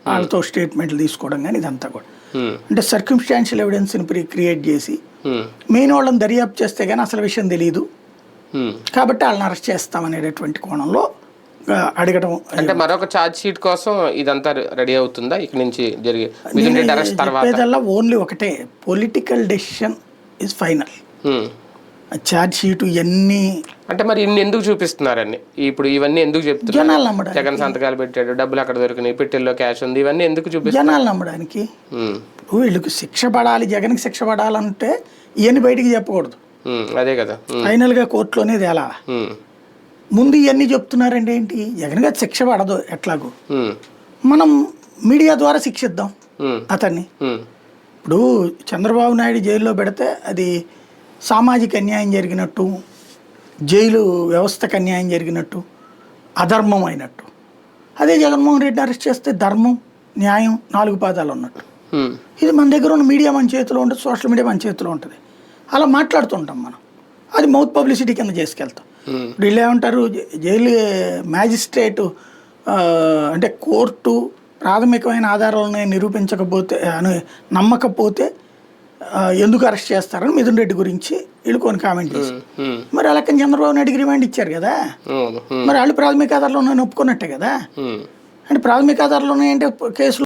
వాళ్ళతో స్టేట్మెంట్లు తీసుకోవడం కానీ ఇదంతా కూడా అంటే సర్కమ్స్టాన్షియల్ ఎవిడెన్స్ని క్రియేట్ చేసి మెయిన్ వాళ్ళని దర్యాప్తు చేస్తే కానీ అసలు విషయం తెలియదు కాబట్టి వాళ్ళని అరెస్ట్ చేస్తామనేటటువంటి కోణంలో అడగడం. అంటే మరొక ఛార్జ్ షీట్ కోసం ఇదంతా రెడీ అవుతుందా ఇక్కడ నుంచి జరిగే చెప్పేదల్లా ఓన్లీ ఒకటే, political decision is final. Charge sheet ఇవన్నీ అంటే మరి ఇన్ని ఎందుకు చూపిస్తున్నారని ఇప్పుడు ఇవన్నీ ఎందుకు చెప్తున్నారు? జనాలు నమ్మడానికి. జగన్ సంతకాలు పెట్టాడు, డబ్బులు అక్కడ దొరికినాయి, పెట్టెల్లో క్యాష్ ఉంది, ఇవన్నీ ఎందుకు చూపిస్తారు? జనాలు నమ్మడానికి. వీళ్ళకి శిక్ష పడాలి, జగన్కి శిక్ష పడాలంటే ఇవన్నీ బయటికి చెప్పకూడదు. అదే కదా ఫైనల్ గా కోర్టులోనే తేలా. ముందు ఇవన్నీ చెప్తున్నారండి ఏంటి, జగన్ గారు శిక్ష పడదు ఎట్లాగో మనం మీడియా ద్వారా శిక్షిద్దాం అతన్ని. ఇప్పుడు చంద్రబాబు నాయుడు జైల్లో పెడితే అది సామాజిక అన్యాయం జరిగినట్టు, జైలు వ్యవస్థకు అన్యాయం జరిగినట్టు, అధర్మం అయినట్టు. అదే జగన్మోహన్ రెడ్డిని అరెస్ట్ చేస్తే ధర్మం, న్యాయం 4 పాదాలు ఉన్నట్టు. ఇది మన దగ్గర ఉన్న మీడియా మన చేతిలో ఉంటుంది, సోషల్ మీడియా మన చేతిలో ఉంటుంది. అలా మాట్లాడుతుంటాం మనం, అది మౌత్ పబ్లిసిటీ కింద చేసుకెళ్తాం. ఇప్పుడు వీళ్ళు ఏమంటారు, జైలు మ్యాజిస్ట్రేటు అంటే కోర్టు ప్రాథమికమైన ఆధారాలను నిరూపించకపోతే నమ్మకపోతే ఎందుకు అరెస్ట్ చేస్తారని మిథున్ రెడ్డి గురించి వీళ్ళు కొన్ని కామెంట్ చేశారు. మరి అలాగే చంద్రబాబు నాయుడికి రిమాండ్ ఇచ్చారు కదా, మరి వాళ్ళు ప్రాథమిక ఆధారాలు ఉన్నాయని ఒప్పుకున్నట్టే కదా. అంటే ప్రాథమిక ఆధారాలు ఉన్నాయంటే కేసులు